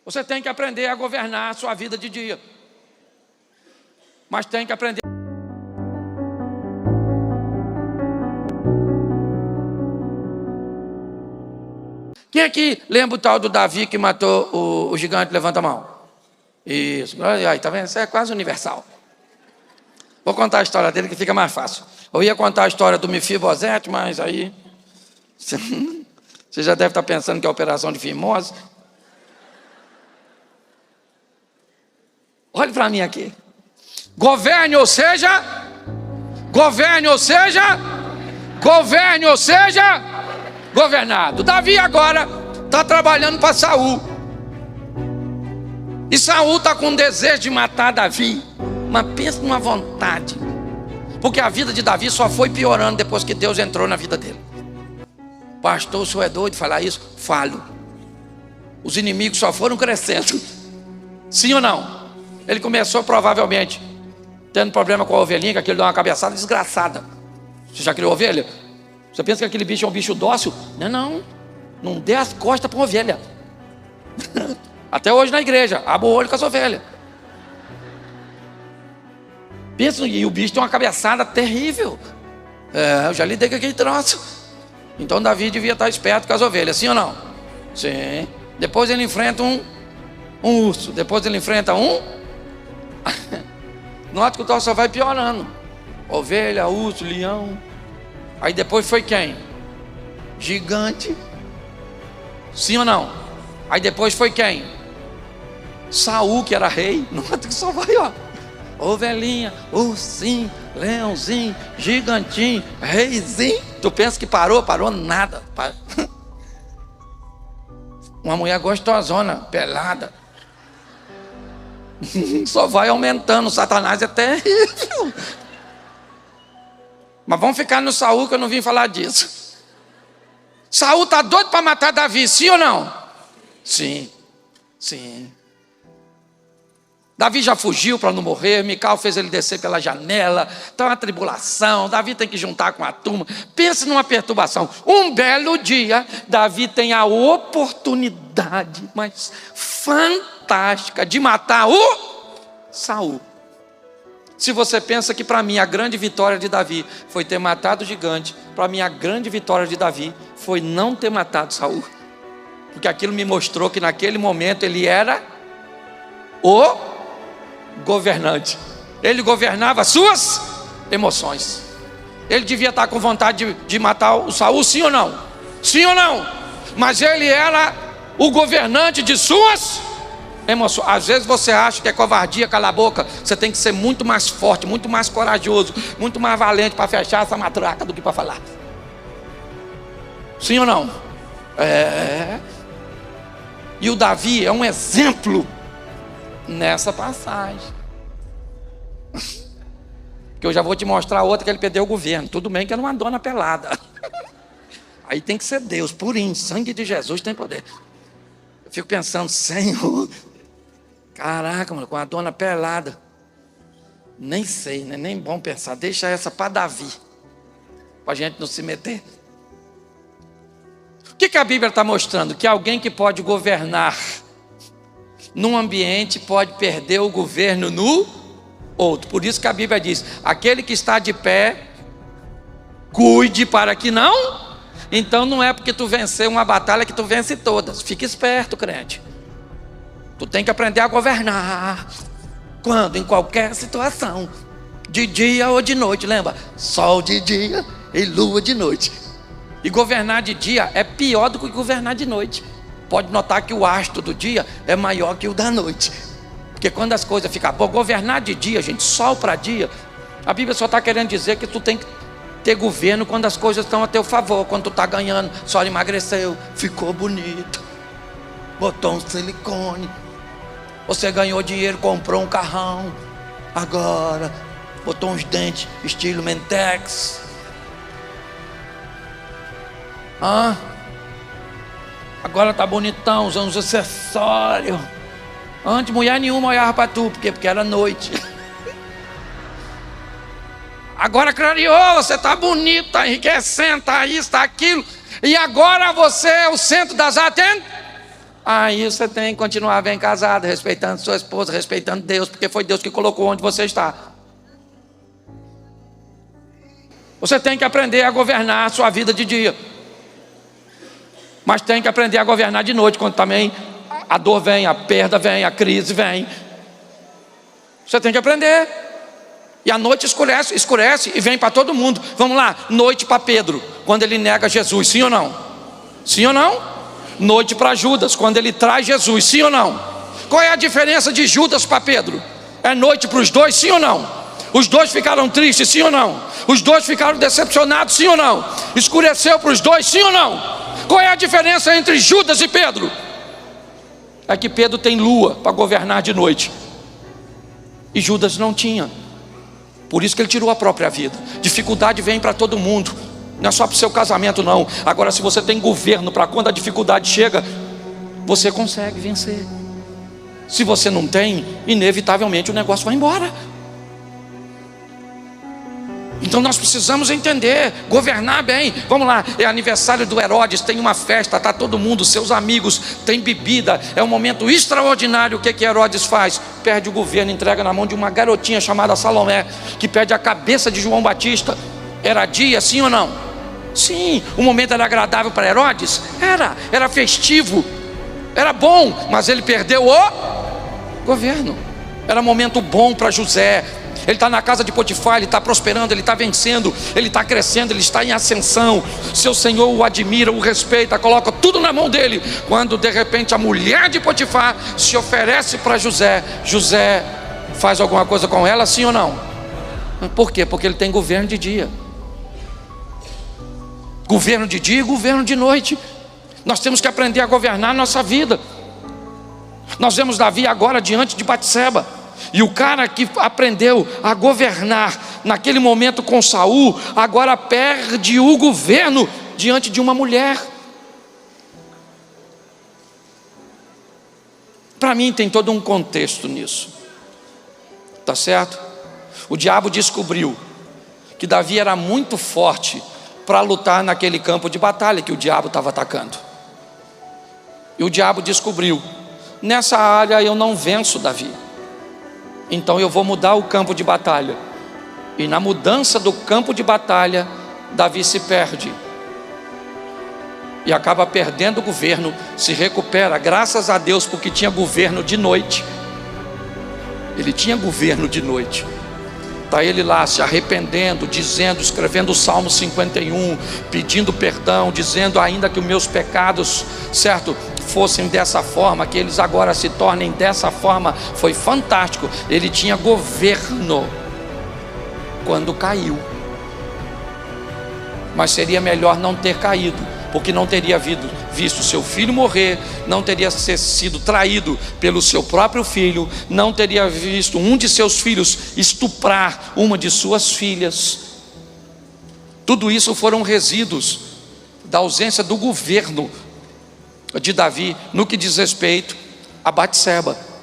Você tem que aprender a governar a sua vida de dia. Mas tem que aprender. Quem aqui lembra o tal do Davi que matou o gigante? Levanta a mão. Isso. Aí, tá vendo? Isso é quase universal. Vou contar a história dele que fica mais fácil. Eu ia contar a história do Mefibosete, mas aí você já deve estar pensando que é a operação de fimose. Olhe para mim aqui. Governe, ou seja, governado. Davi agora está trabalhando para Saul. E Saul está com desejo de matar Davi. Mas pensa numa vontade. Porque a vida de Davi só foi piorando depois que Deus entrou na vida dele. Pastor, o senhor é doido de falar isso? Falo. Os inimigos só foram crescendo. Sim ou não? Ele começou provavelmente tendo problema com a ovelhinha, que aquele dá uma cabeçada desgraçada. Você já criou ovelha? Você pensa que aquele bicho é um bicho dócil? Não dê as costas para uma ovelha. Até hoje na igreja, abre o olho com as ovelhas. Pensa, e o bicho tem uma cabeçada terrível. Eu já lidei com aquele troço. Então Davi devia estar esperto com as ovelhas, sim ou não? Sim. Depois ele enfrenta um urso. Depois ele enfrenta Nota que o troço só vai piorando. Ovelha, urso, leão. Aí depois foi quem? Gigante. Sim ou não? Aí depois foi quem? Saul, que era rei. Nota que só vai, ó. Ovelhinha, ursinho, leãozinho, gigantinho, reizinho. Tu pensa que parou? Parou nada. Uma mulher gostosona, pelada. Só vai aumentando. O Satanás é terrível. Mas vamos ficar no Saul, que eu não vim falar disso. Saul está doido para matar Davi, sim ou não? Sim. Davi já fugiu para não morrer. Mical fez ele descer pela janela. Está uma tribulação. Davi tem que juntar com a turma. Pense numa perturbação. Um belo dia, Davi tem a oportunidade, mas fantástica, de matar o Saul. Se você pensa que para mim a grande vitória de Davi foi ter matado o gigante, para mim a grande vitória de Davi foi não ter matado Saul. Porque aquilo me mostrou que naquele momento ele era o governante. Ele governava as suas emoções. Ele devia estar com vontade de matar o Saul, sim ou não? Sim ou não? Mas ele era o governante de suas emoções. Às vezes você acha que é covardia, cala a boca. Você tem que ser muito mais forte, muito mais corajoso, muito mais valente para fechar essa matraca do que para falar. Sim ou não? E o Davi é um exemplo nessa passagem. Que eu já vou te mostrar outra que ele perdeu o governo. Tudo bem que era uma dona pelada. Aí tem que ser Deus, purinho, sangue de Jesus tem poder. Eu fico pensando, Senhor, caraca, mano, com a dona pelada. Nem sei, né? Nem bom pensar. Deixa essa para Davi, para a gente não se meter. O que a Bíblia está mostrando? Que alguém que pode governar num ambiente pode perder o governo no outro. Por isso que a Bíblia diz: aquele que está de pé, cuide para que não. Então não é porque tu venceu uma batalha que tu vence todas. Fique esperto, crente. Tu tem que aprender a governar. Quando? Em qualquer situação. De dia ou de noite, lembra? Sol de dia e lua de noite. E governar de dia é pior do que governar de noite. Pode notar que o astro do dia é maior que o da noite. Porque quando as coisas ficam boas, governar de dia, gente, sol para dia, a Bíblia só está querendo dizer que tu tem que ter governo quando as coisas estão a teu favor. Quando tu está ganhando, só emagreceu, ficou bonito, botou um silicone, você ganhou dinheiro, comprou um carrão, agora botou uns dentes estilo Mentex. Agora tá bonitão, usando uns acessórios. Antes mulher nenhuma olhava para tu, porque era noite. Agora clareou, você tá bonito, tá enriquecendo, tá isso, tá aquilo. E agora você é o centro das atenções. Aí você tem que continuar bem casado, respeitando sua esposa, respeitando Deus, porque foi Deus que colocou onde você está. Você tem que aprender a governar a sua vida de dia, mas tem que aprender a governar de noite, quando também a dor vem, a perda vem, a crise vem. Você tem que aprender. E a noite escurece e vem para todo mundo. Vamos lá, noite para Pedro, quando ele nega Jesus, sim ou não? Sim ou não? Noite para Judas, quando ele traz Jesus, sim ou não? Qual é a diferença de Judas para Pedro? É noite para os dois, sim ou não? Os dois ficaram tristes, sim ou não? Os dois ficaram decepcionados, sim ou não? Escureceu para os dois, sim ou não? Qual é a diferença entre Judas e Pedro? É que Pedro tem lua para governar de noite e Judas não tinha. Por isso que ele tirou a própria vida. Dificuldade vem para todo mundo, não é só para o seu casamento não. Agora, se você tem governo, para quando a dificuldade chega, você consegue vencer. Se você não tem, inevitavelmente o negócio vai embora. Então nós precisamos entender, governar bem. Vamos lá, é aniversário do Herodes, tem uma festa, está todo mundo, seus amigos, tem bebida, é um momento extraordinário. O que Herodes faz? Perde o governo, entrega na mão de uma garotinha chamada Salomé, que perde a cabeça de João Batista. Era dia, sim ou não? Sim. O momento era agradável para Herodes? Era festivo, era bom, mas ele perdeu o governo. Era momento bom para José. Ele está na casa de Potifar, ele está prosperando, ele está vencendo, ele está crescendo, ele está em ascensão. Seu Senhor o admira, o respeita, coloca tudo na mão dele. Quando de repente a mulher de Potifar se oferece para José, José faz alguma coisa com ela, sim ou não? Por quê? Porque ele tem governo de dia. Governo de dia e governo de noite. Nós temos que aprender a governar a nossa vida. Nós vemos Davi agora diante de Batseba. E o cara que aprendeu a governar naquele momento com Saul, agora perde o governo diante de uma mulher. Para mim tem todo um contexto nisso, tá certo? O diabo descobriu que Davi era muito forte para lutar naquele campo de batalha que o diabo estava atacando. E o diabo descobriu: nessa área eu não venço Davi, então eu vou mudar o campo de batalha. E na mudança do campo de batalha, Davi se perde e acaba perdendo o governo. Se recupera, graças a Deus, porque tinha governo de noite. Ele tinha governo de noite. Está ele lá se arrependendo, dizendo, escrevendo o Salmo 51, pedindo perdão, dizendo: ainda que os meus pecados, certo, fossem dessa forma, que eles agora se tornem dessa forma. Foi fantástico. Ele tinha governo quando caiu, mas seria melhor não ter caído, porque não teria visto seu filho morrer, não teria sido traído pelo seu próprio filho, não teria visto um de seus filhos estuprar uma de suas filhas. Tudo isso foram resíduos da ausência do governo de Davi no que diz respeito a Batseba.